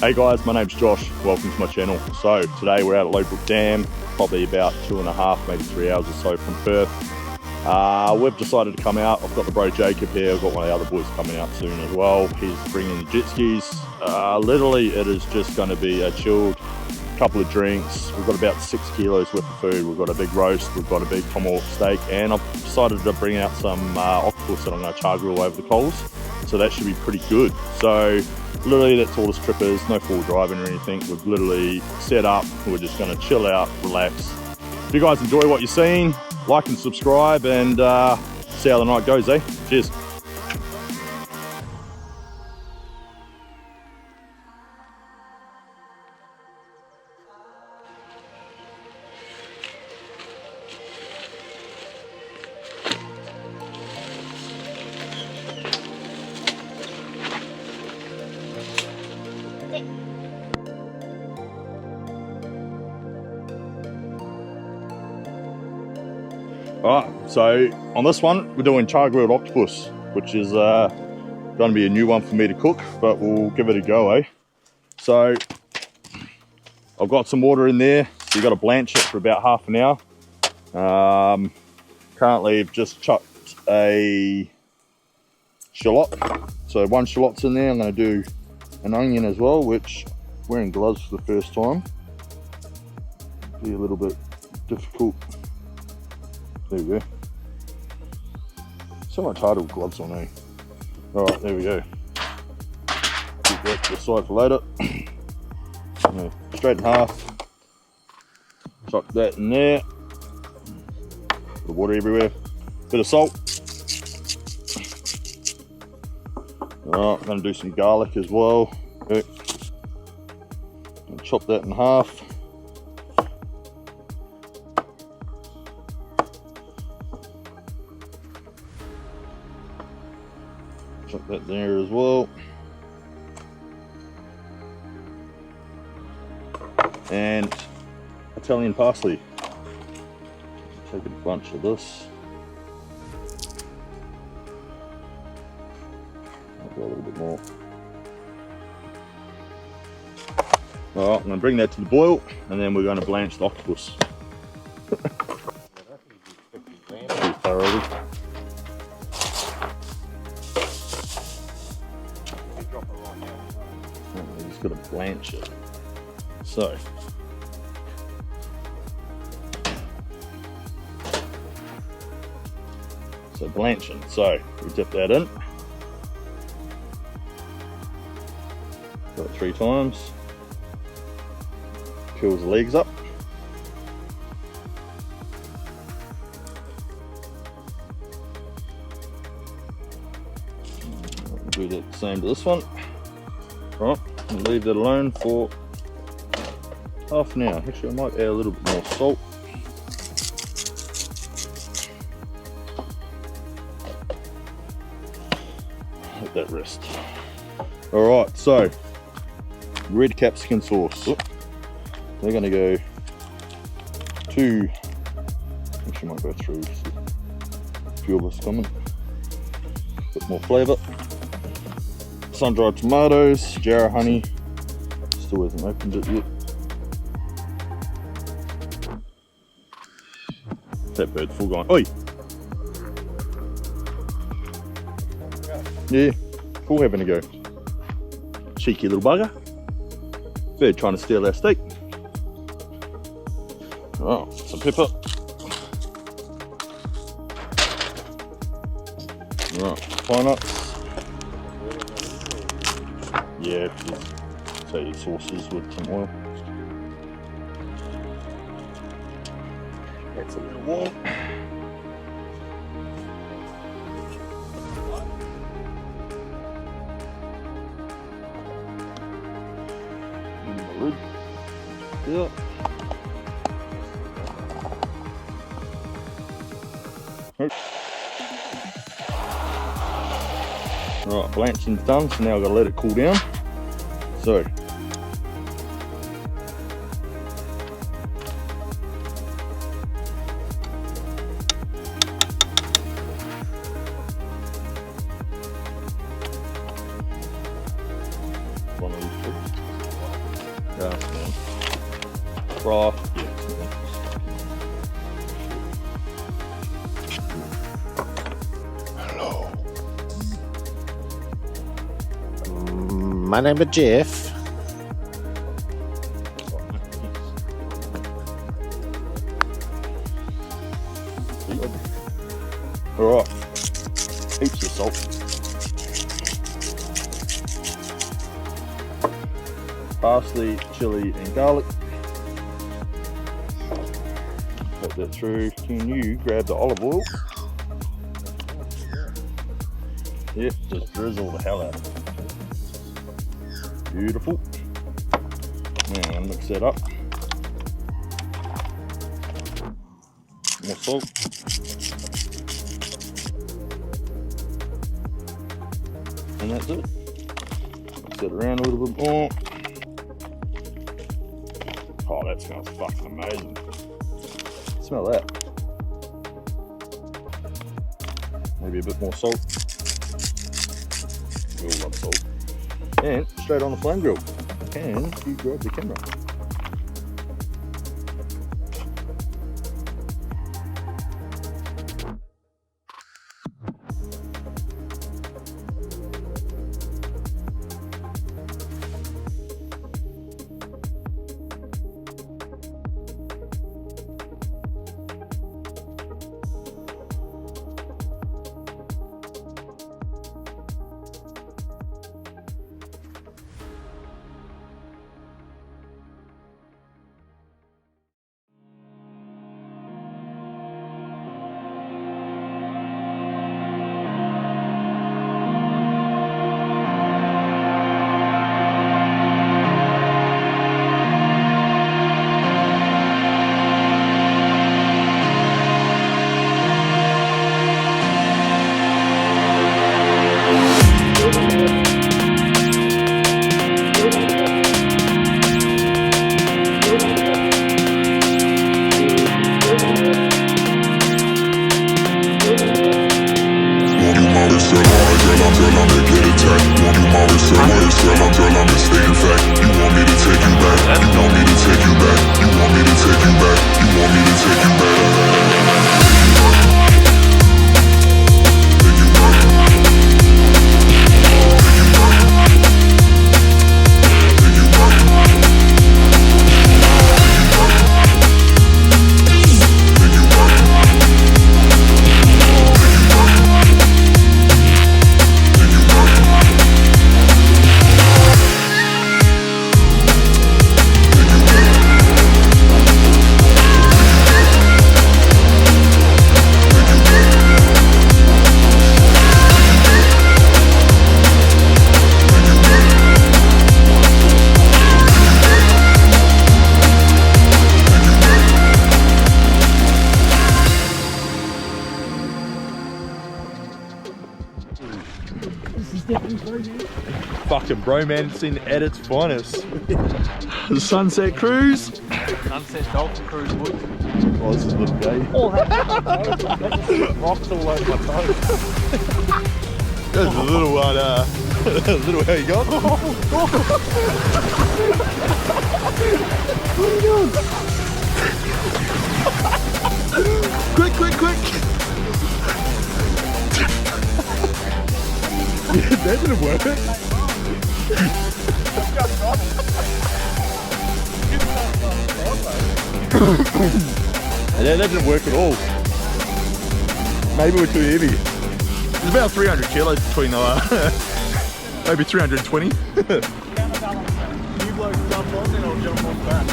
Hey guys, my name's Josh, welcome to my channel. So today we're out at Logue Dam, probably about 2.5, maybe 3 hours or so from Perth. We've decided to come out. I've got the bro Jacob here, I've got one of the other boys coming out soon as well. He's bringing the jet skis. Literally it is just going to be a chilled couple of drinks. We've got about 6 kilos worth of food. We've got a big roast, we've got a big tomahawk steak, and I've decided to bring out some octopus that I'm going to char grill over the coals. So that should be pretty good. So literally that's all this trip is, no full driving or anything. We've literally set up, we're just going to chill out, relax. If you guys enjoy what you're seeing, like and subscribe, and see how the night goes, eh? Cheers. Alright, so on this one we're doing char grilled octopus, which is going to be a new one for me to cook, but we'll give it a go, eh? So I've got some water in there, so you've got to blanch it for about half an hour. Currently I've just chucked a shallot, so 1 shallot's in there. I'm going to do an onion as well, which wearing gloves for the first time, be a little bit difficult. There we go. So much harder with gloves on, eh? Alright, there we go. Keep that to the side for later. Straight in half. Chuck that in there. Bit of water everywhere. Bit of salt. Alright, I'm going to do some garlic as well. Okay. Chop that in half. Chuck that there as well. And Italian parsley. Take a bunch of this. I'll go a little bit more. Alright, I'm going to bring that to the boil, and then we're going to blanch the octopus. Thoroughly. Just got to blanch it. So blanching. So we dip that in. Got it 3 times. Peels the legs up. Do the same to this one. Right, and leave that alone for half an hour. Actually, I might add a little bit more salt. Let that rest. Alright, so red capsicum sauce. They're going to go 2, actually might go 3, a few of us coming. A bit more flavour. Sun-dried tomatoes, jar of honey, still hasn't opened it yet. That bird's full gone. Oi! Yeah, full having a go. Cheeky little bugger. Bird trying to steal our steak. Oh, some pepper. Right, pine nuts. Yeah, just say sauces with some oil. That's a little warm. Yeah. Right, blanching's done, so now I've got to let it cool down. So one of these two. Fry. Hello. My name is Jeff. Alright. Heaps of salt. Parsley, chili and garlic. Put that through. Can you grab the olive oil? Yep, just drizzle the hell out of it. Beautiful. And mix that up. More salt. And that's it. Mix it around a little bit more. Oh, that smells fucking amazing. Smell that. Maybe a bit more salt. We all love salt. And straight on the flame grill. And you grab the camera. Fucking bromancing at its finest. The sunset cruise. Sunset dolphin cruise wood. Oh, this is a little gay. Oh, that's rocks all over my toes. There's a little one, little how you got? What are you doing? Quick, quick, quick! Yeah, that didn't work. Yeah, that didn't work at all. Maybe we're too heavy. It's about 300 kilos between maybe 320. You blokes jump on, then I'll jump on back.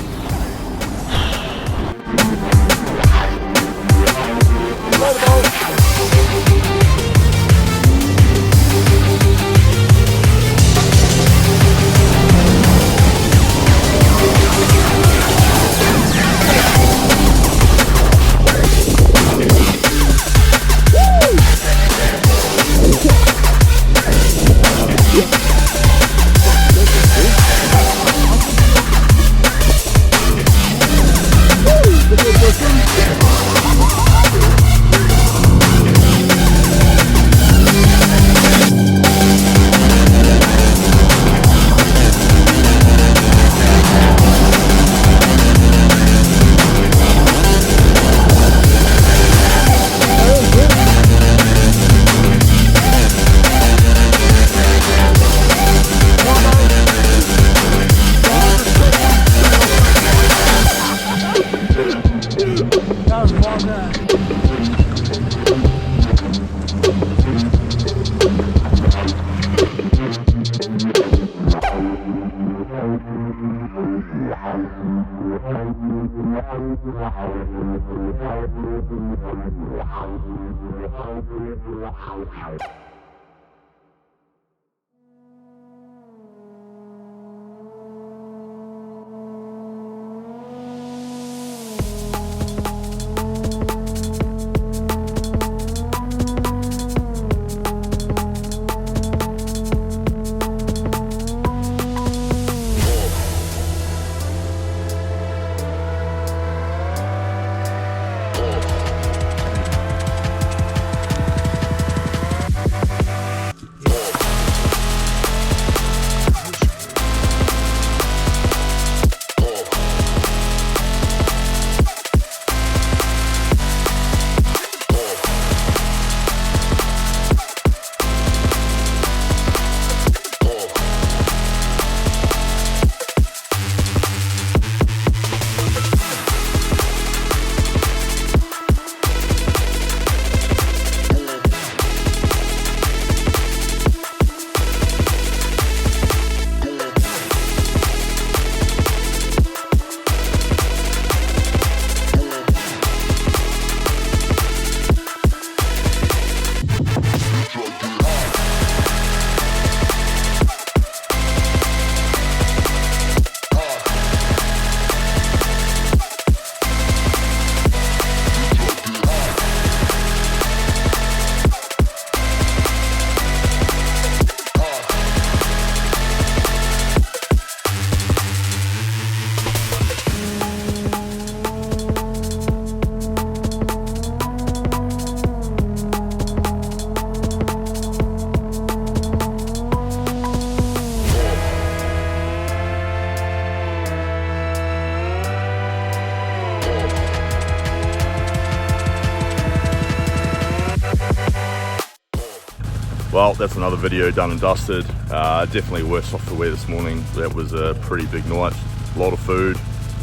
Well, that's another video done and dusted. Definitely worse off the wear this morning. That was a pretty big night, a lot of food.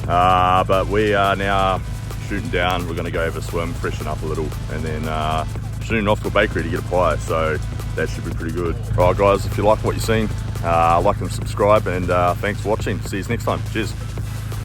But we are now shooting down. We're gonna go have a swim, freshen up a little, and then shooting off to a bakery to get a pie. So that should be pretty good. All right guys, if you like what you've seen, like and subscribe, and thanks for watching. See you next time. Cheers.